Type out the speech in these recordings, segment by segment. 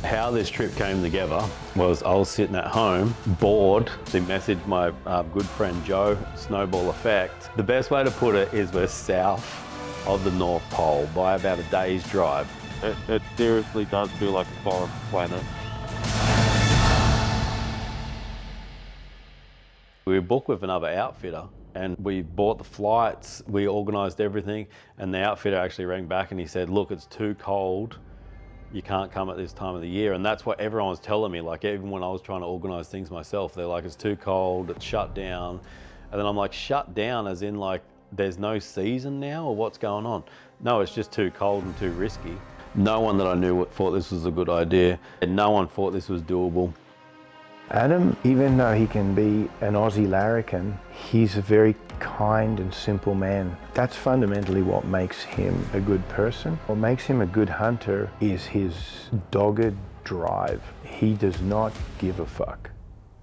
How this trip came together was I was sitting at home, bored. So I messaged my good friend Joe, snowball effect. The best way to put it is we're south of the North Pole by about a day's drive. It seriously does feel like a foreign planet. We were booked with another outfitter and we bought the flights, we organised everything, and the outfitter actually rang back and he said, look, it's too cold. You can't come at this time of the year. And that's what everyone was telling me. Like, even when I was trying to organise things myself, they're like, it's too cold, it's shut down. And then I'm like, shut down as in like, there's no season now or what's going on? No, it's just too cold and too risky. No one that I knew thought this was a good idea. And no one thought this was doable. Adam, even though he can be an Aussie larrikin, he's a very kind and simple man. That's fundamentally what makes him a good person. What makes him a good hunter is his dogged drive. He does not give a fuck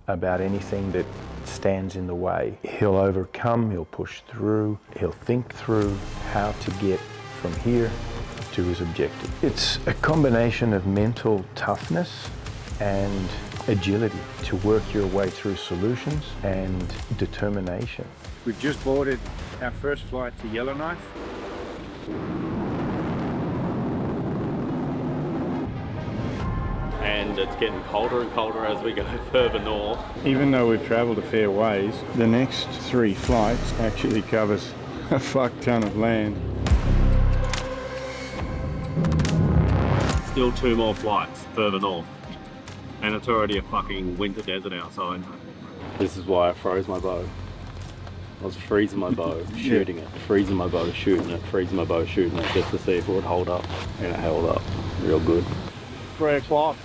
about anything that stands in the way. He'll overcome, he'll push through, he'll think through how to get from here to his objective. It's a combination of mental toughness and agility to work your way through solutions and determination. We've just boarded our first flight to Yellowknife. And it's getting colder and colder as we go further north. Even though we've travelled a fair ways, the next 3 flights actually covers a fuck ton of land. Still 2 more flights further north. And it's already a fucking winter desert outside. This is why I froze my bow. I was freezing my bow, shooting it, freezing my bow, shooting it, freezing my bow, shooting it, just to see if it would hold up. And it held up real good. 3 o'clock.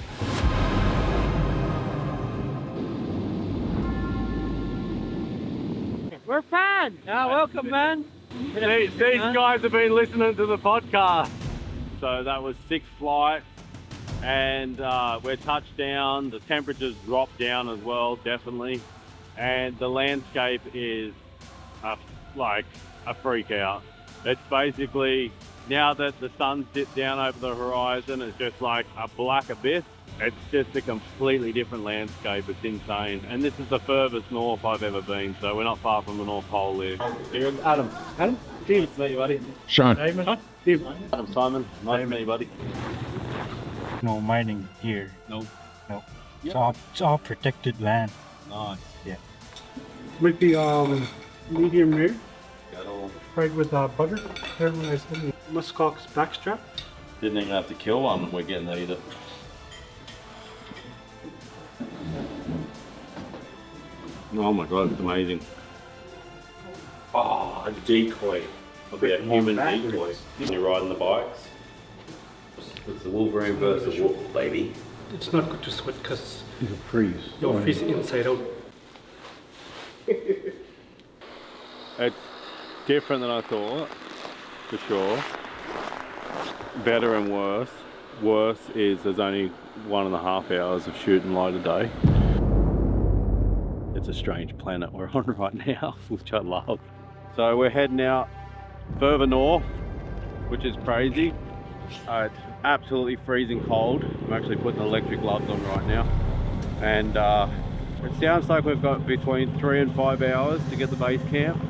We're fans! Welcome, man. These guys have been listening to the podcast. So that was 6 flights. And we're touched down, the temperatures dropped down as well, definitely. And the landscape is like a freak out. It's basically, now that the sun's dipped down over the horizon, it's just like a black abyss. It's just a completely different landscape, it's insane. And this is the furthest north I've ever been, so we're not far from the North Pole here. Here's Adam. Adam? Steve. Nice to meet you, buddy. Sean. Hey, man. Steve. Adam Simon. Nice to meet you, buddy. No mining here. No. No. Yep. It's all protected land. Nice. Yeah. With the medium rare, Got all. right with butter. Very nice. Musk Ox backstrap. Didn't even have to kill one, we're getting to eat it. Oh my God, it's amazing. Oh, a decoy. I'll be a human decoy. When you're riding the bikes, it's the Wolverine versus Wolf, baby. It's not good to sweat because You freeze. you'll freeze inside out. It's different than I thought, for sure. Better and worse. Worse is there's only 1.5 hours of shooting light a day. It's a strange planet we're on right now, which I love. So we're heading out further north, which is crazy. It's absolutely freezing cold. I'm actually putting electric gloves on right now. And it sounds like we've got between 3 and 5 hours to get the base camp.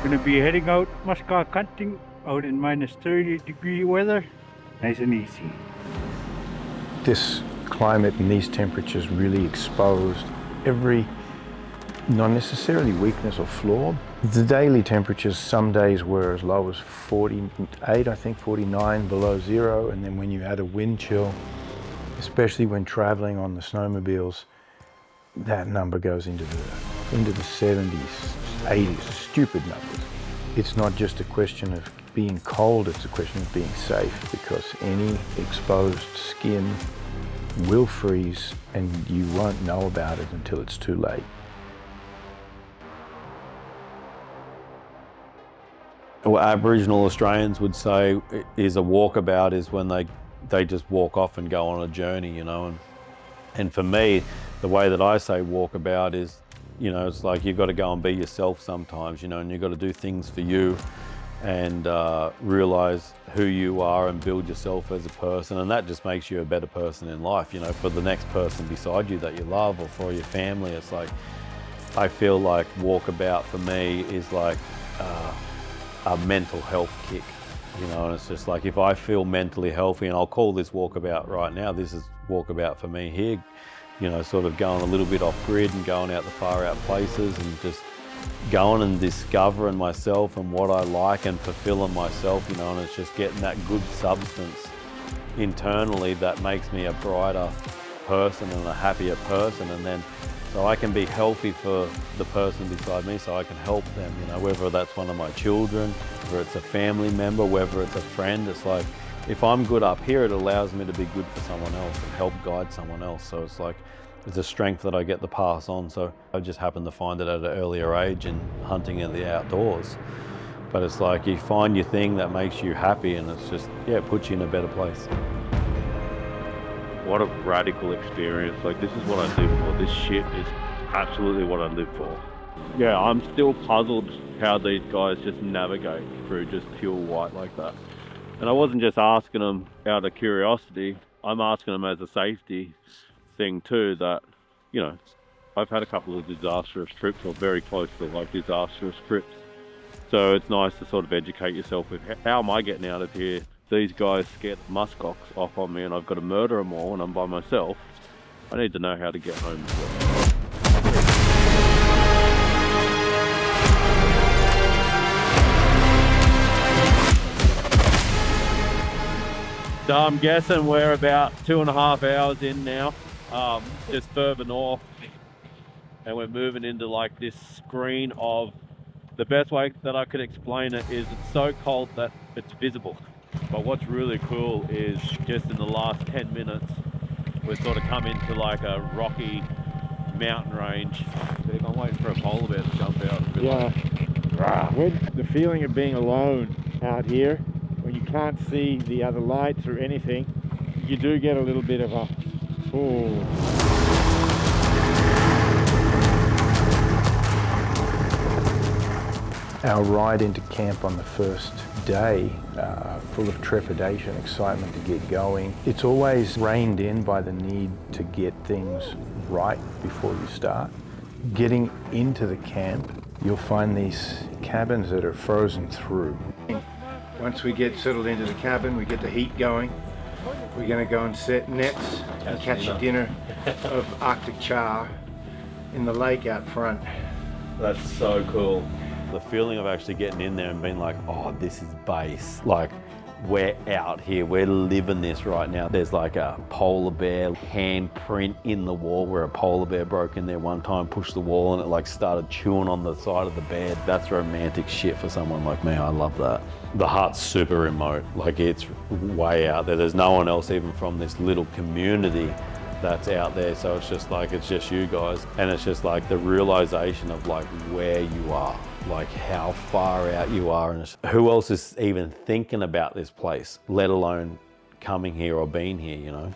Gonna be heading out musk ox hunting out in minus 30-degree weather. Nice and easy. This climate and these temperatures really exposed every, not necessarily weakness or flaw. The daily temperatures some days were as low as 48, I think 49 below zero, and then when you add a wind chill, especially when traveling on the snowmobiles, that number goes into the 70s, 80s, stupid numbers. It's not just a question of being cold, it's a question of being safe, because any exposed skin will freeze and you won't know about it until it's too late. What Aboriginal Australians would say is a walkabout is when they just walk off and go on a journey, you know. And for me, the way that I say walkabout is, you know, it's like you've got to go and be yourself sometimes, you know, and you've got to do things for you and realize who you are and build yourself as a person, and that just makes you a better person in life, you know, for the next person beside you that you love, or for your family. It's like, I feel like Walkabout for me is like a mental health kick, you know, and it's just like, if I feel mentally healthy, and I'll call this Walkabout right now, this is Walkabout for me here, you know, sort of going a little bit off grid and going out to far out places and just going and discovering myself and what I like and fulfilling myself, you know, and it's just getting that good substance internally that makes me a brighter person and a happier person, and then so I can be healthy for the person beside me, so I can help them, you know, whether that's one of my children, whether it's a family member, whether it's a friend. It's like, if I'm good up here, it allows me to be good for someone else and help guide someone else. So it's like, it's a strength that I get to pass on. So I just happened to find it at an earlier age in hunting in the outdoors. But it's like, you find your thing that makes you happy, and it's just, yeah, it puts you in a better place. What a radical experience. Like, this is what I live for. This shit is absolutely what I live for. Yeah, I'm still puzzled how these guys just navigate through just pure white like that. And I wasn't just asking them out of curiosity, I'm asking them as a safety thing too, that, you know, I've had a couple of disastrous trips, or very close to like disastrous trips. So it's nice to sort of educate yourself with, how am I getting out of here? These guys scared the Musk Ox off on me, and I've got to murder them all, and I'm by myself. I need to know how to get home as well. So I'm guessing we're about 2.5 hours in now, just further north, and we're moving into like this screen of, the best way that I could explain it is, it's so cold that it's visible. But what's really cool is, just in the last 10 minutes, we've sort of come into like a rocky mountain range. I'm waiting for a polar bear to jump out. Yeah. The feeling of being alone out here, when you can't see the other lights or anything, you do get a little bit of a, oh. Our ride into camp on the first day, full of trepidation, excitement to get going. It's always reined in by the need to get things right before you start. Getting into the camp, you'll find these cabins that are frozen through. Once we get settled into the cabin, we get the heat going. We're going to go and set nets and catch a dinner of Arctic char in the lake out front. That's so cool. The feeling of actually getting in there and being like, oh, this is base. Like, we're out here, we're living this right now. There's like a polar bear handprint in the wall, where a polar bear broke in there one time, pushed the wall, and it like started chewing on the side of the bed. That's romantic shit for someone like me. I love that. The hut's super remote, like it's way out there. There's no one else even from this little community that's out there, so it's just like, it's just you guys, and it's just like the realization of like where you are, like how far out you are, and who else is even thinking about this place, let alone coming here or being here, you know?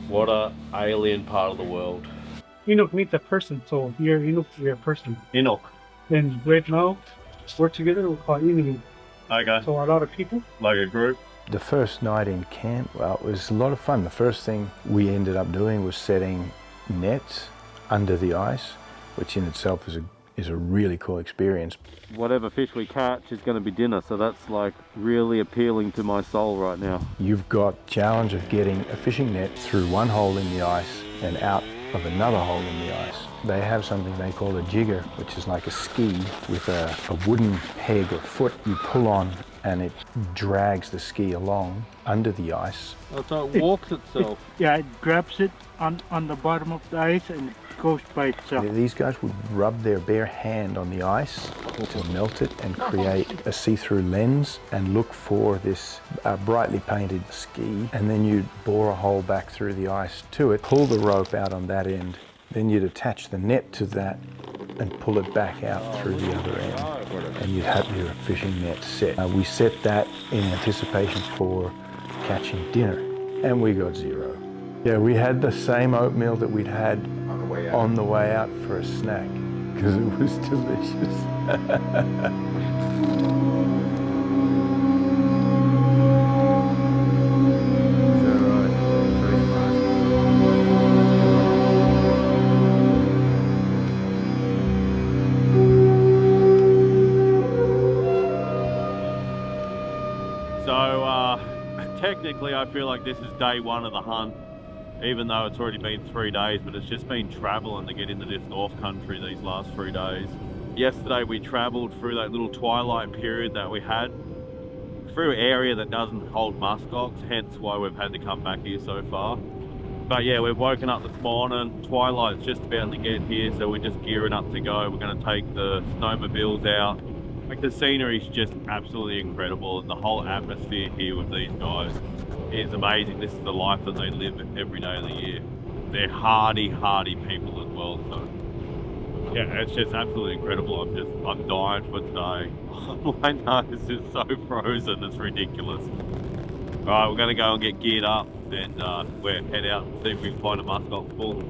What a alien part of the world. Enoch meets a person, so here Enoch is a person. Enoch. And right now, we're together, we're called enemy. Okay. So a lot of people. Like a group. The first night in camp, well, it was a lot of fun. The first thing we ended up doing was setting nets under the ice, which in itself is a really cool experience. Whatever fish we catch is going to be dinner, so that's like really appealing to my soul right now. You've got the challenge of getting a fishing net through one hole in the ice and out of another hole in the ice. They have something they call a jigger, which is like a ski with a wooden peg or foot you pull on, and it drags the ski along under the ice. Oh, so it walks itself? It grabs it on the bottom of the ice and it goes by itself. These guys would rub their bare hand on the ice to melt it and create a see-through lens and look for this brightly painted ski, and then you'd bore a hole back through the ice to it, pull the rope out on that end, then you'd attach the net to that and pull it back out through the other end, and you'd have your fishing net set. We set that in anticipation for catching dinner, and we got zero. Yeah, we had the same oatmeal that we'd had on the way out for a snack, because it was delicious. technically I feel like this is day one of the hunt, even though it's already been 3 days, but it's just been traveling to get into this North Country these last 3 days. Yesterday we traveled through that little twilight period that we had, through an area that doesn't hold musk ox, hence why we've had to come back here so far. But yeah, we've woken up this morning, twilight's just about to get here, so we're just gearing up to go. We're going to take the snowmobiles out. Like, the scenery's just absolutely incredible, and the whole atmosphere here with these guys is amazing. This is the life that they live every day of the year. They're hardy people as well, so yeah, it's just absolutely incredible. I'm dying for today. My nose is so frozen, it's ridiculous. Alright, we're gonna go and get geared up and we'll head out and see if we can find a musk ox bull.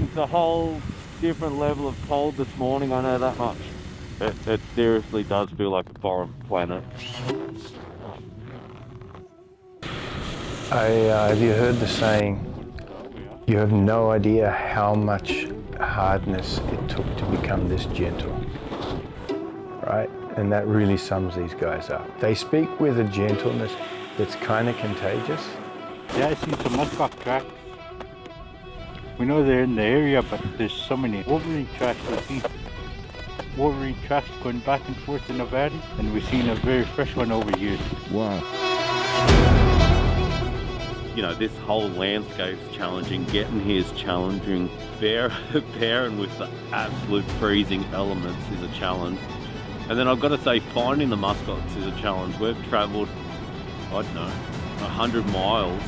It's a whole different level of cold this morning, I know that much. It seriously does feel like a foreign planet. Have you heard the saying, you have no idea how much hardness it took to become this gentle, right? And that really sums these guys up. They speak with a gentleness that's kind of contagious. Yeah, I see some muskox tracks. We know they're in the area, but there's so many wolverine tracks. We see wolverine tracks going back and forth in the valley, and we've seen a very fresh one over here. Wow. You know, this whole landscape's challenging, getting here is challenging, pairing with the absolute freezing elements is a challenge. And then I've got to say, finding the musk ox is a challenge. We've travelled, I don't know, 100 miles,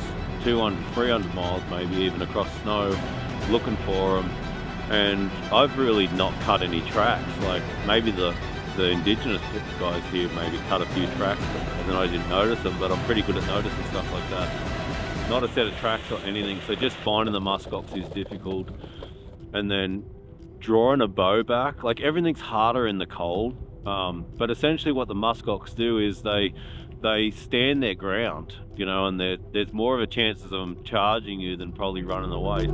200, 300 miles maybe even across snow looking for them. And I've really not cut any tracks. Like, maybe the indigenous guys here maybe cut a few tracks and then I didn't notice them, but I'm pretty good at noticing stuff like that. Not a set of tracks or anything, so just finding the musk ox is difficult. And then drawing a bow back, like, everything's harder in the cold, but essentially what the musk ox do is they stand their ground, you know, and there's more of a chance of them charging you than probably running away.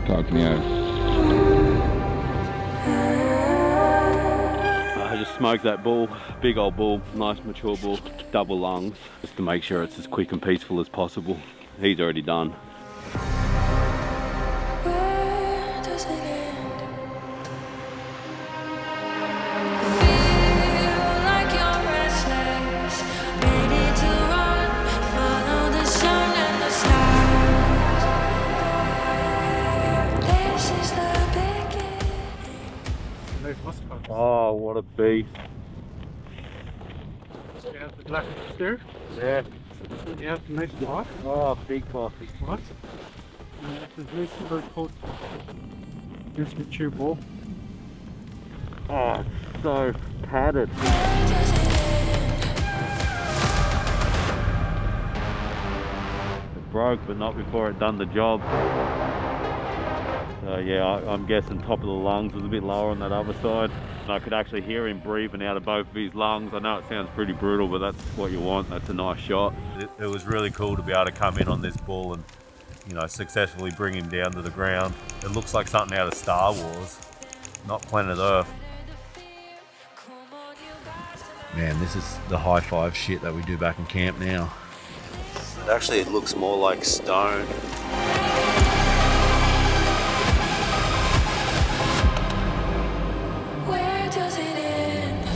Talk me out. I just smoked that bull, big old bull, nice mature bull, double lungs, just to make sure it's as quick and peaceful as possible. He's already done. Where does it end? Feel like you're restless, ready to run, follow the sun and the stars. This is the beginning. Nice musk ox. Oh, what a beast. You have the black steer. Yeah. You have the nice block. Oh, big bossy. What? This is nice silver coat. Here's mature bull. Oh, it's so padded. Where does it end? It broke, but not before it done the job. So yeah, I'm guessing top of the lungs was a bit lower on that other side. And I could actually hear him breathing out of both of his lungs. I know it sounds pretty brutal, but that's what you want. That's a nice shot. It was really cool to be able to come in on this bull and, you know, successfully bring him down to the ground. It looks like something out of Star Wars, not Planet Earth. Man, this is the high five shit that we do back in camp now. Actually, it looks more like stone. Where does it end?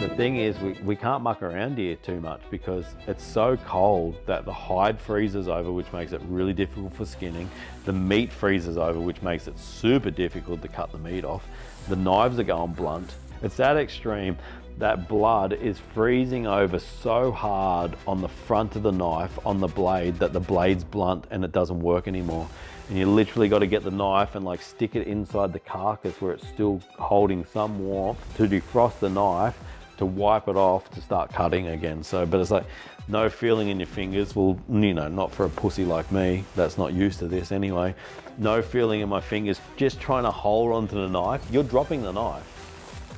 The thing is, we can't muck around here too much because it's so cold that the hide freezes over, which makes it really difficult for skinning. The meat freezes over, which makes it super difficult to cut the meat off. The knives are going blunt. It's that extreme that blood is freezing over so hard on the front of the knife, on the blade, that the blade's blunt and it doesn't work anymore. And you literally got to get the knife and like stick it inside the carcass where it's still holding some warmth to defrost the knife, to wipe it off, to start cutting again. So, but it's like no feeling in your fingers. Well, you know, not for a pussy like me that's not used to this anyway. No feeling in my fingers, just trying to hold onto the knife. You're dropping the knife.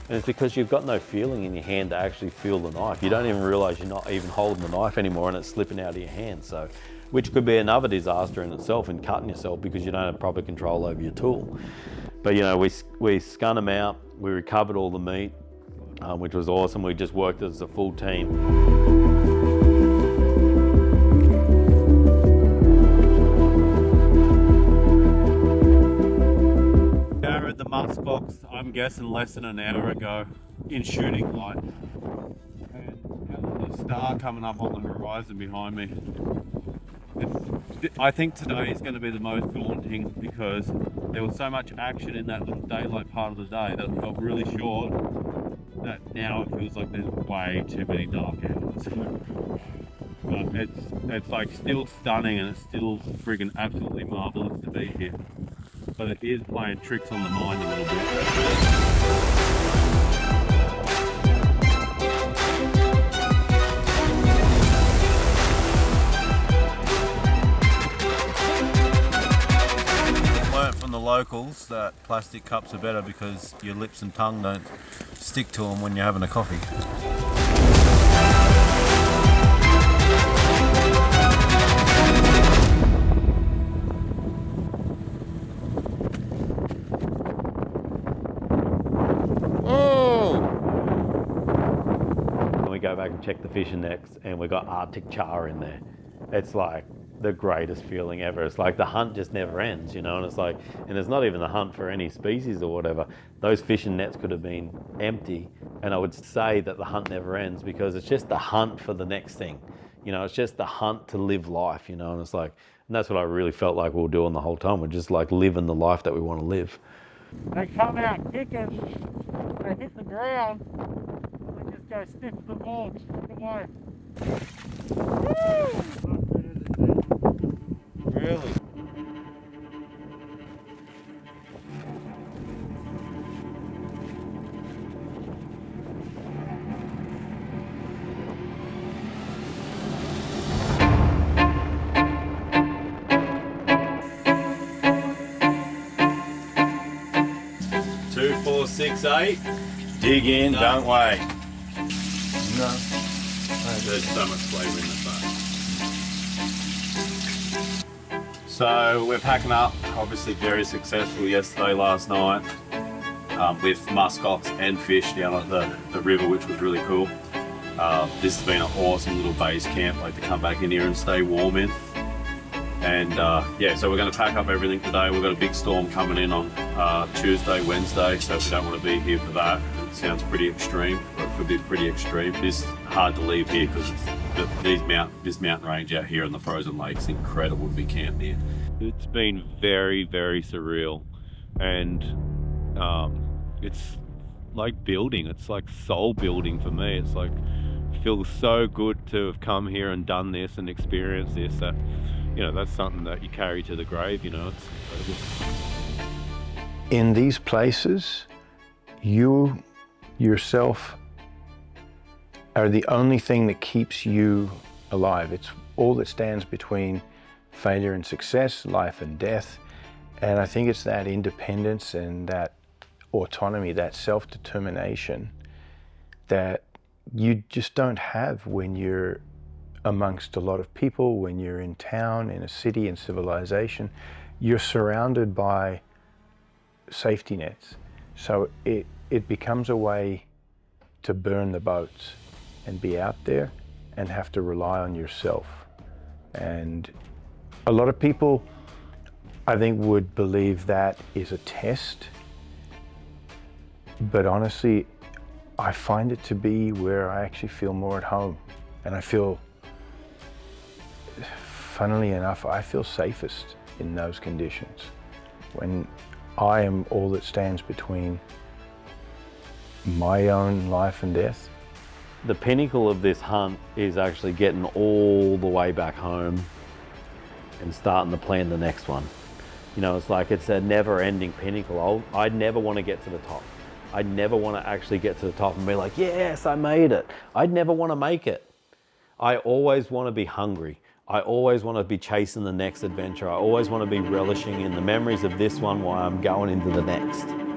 And it's because you've got no feeling in your hand to actually feel the knife. You don't even realize you're not even holding the knife anymore and it's slipping out of your hand. So, which could be another disaster in itself in cutting yourself because you don't have proper control over your tool. But you know, we scun them out, we recovered all the meat, which was awesome. We just worked as a full team. At the Musk Ox, I'm guessing less than an hour ago in shooting light. And the star coming up on the horizon behind me. I think today is going to be the most daunting because there was so much action in that little daylight part of the day that it felt really short, that now it feels like there's way too many dark hours. But it's like still stunning and it's still freaking absolutely marvelous to be here. But it is playing tricks on the mind a little bit. From the locals that plastic cups are better because your lips and tongue don't stick to them when you're having a coffee. And we go back and check the fishing nets and we got Arctic char in there. It's like the greatest feeling ever. It's like the hunt just never ends, you know, and it's like, and it's not even the hunt for any species or whatever. Those fishing nets could have been empty, and I would say that the hunt never ends because it's just the hunt for the next thing. You know, it's just the hunt to live life, you know, and it's like, and that's what I really felt like we were doing the whole time. We're just like living the life that we want to live. They come out kicking, they hit the ground, they just go sniff the ball, straight away. Woo! Really? Two, 4, 6, 8. Dig in, don't wait. No. There's so much flavour in the phone. So we're packing up, obviously very successful yesterday, last night, with Musk Ox and fish down at the river, which was really cool. This has been an awesome little base camp, like to come back in here and stay warm in. And yeah, so we're going to pack up everything today. We've got a big storm coming in on Tuesday, Wednesday, so we don't want to be here for that. It sounds pretty extreme, or it could be pretty extreme. It's hard to leave here because this mountain range out here in the frozen lake is incredible to be camped near. It's been very, very surreal, and it's like building. It's like soul building for me. It's like, it feels so good to have come here and done this and experienced this, that, you know, that's something that you carry to the grave, you know. It's incredible. In these places, you yourself are the only thing that keeps you alive. It's all that stands between failure and success, life and death. And I think it's that independence and that autonomy, that self-determination that you just don't have when you're amongst a lot of people, when you're in town, in a city, in civilization, you're surrounded by safety nets. So it becomes a way to burn the boats and be out there and have to rely on yourself. And a lot of people, I think, would believe that is a test. But honestly, I find it to be where I actually feel more at home. And I feel, funnily enough, I feel safest in those conditions. When I am all that stands between my own life and death. The pinnacle of this hunt is actually getting all the way back home and starting to plan the next one. You know, it's like it's a never-ending pinnacle. I'd never want to get to the top. I'd never want to actually get to the top and be like, yes, I made it. I'd never want to make it. I always want to be hungry. I always want to be chasing the next adventure. I always want to be relishing in the memories of this one while I'm going into the next.